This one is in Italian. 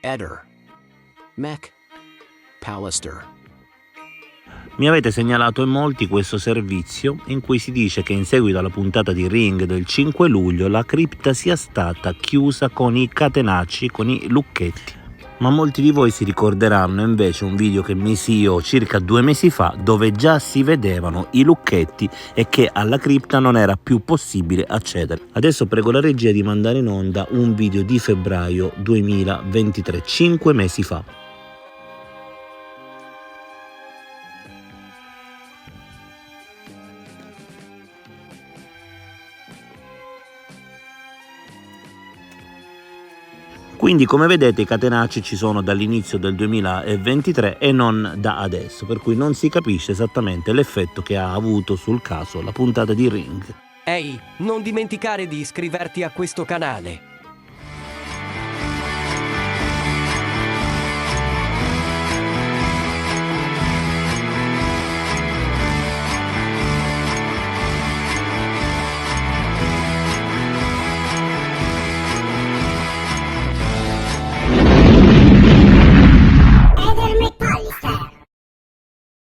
Eder. Mac. Pallister. Mi avete segnalato in molti questo servizio in cui si dice che in seguito alla puntata di Ring del 5 luglio la cripta sia stata chiusa con i catenacci, con i lucchetti. Ma molti di voi si ricorderanno invece un video che misi io circa 2 mesi fa dove già si vedevano i lucchetti e che alla cripta non era più possibile accedere. Adesso prego la regia di mandare in onda un video di febbraio 2023, 5 mesi fa. Quindi come vedete i catenacci ci sono dall'inizio del 2023 e non da adesso, per cui non si capisce esattamente l'effetto che ha avuto sul caso la puntata di Ring. Ehi, non dimenticare di iscriverti a questo canale.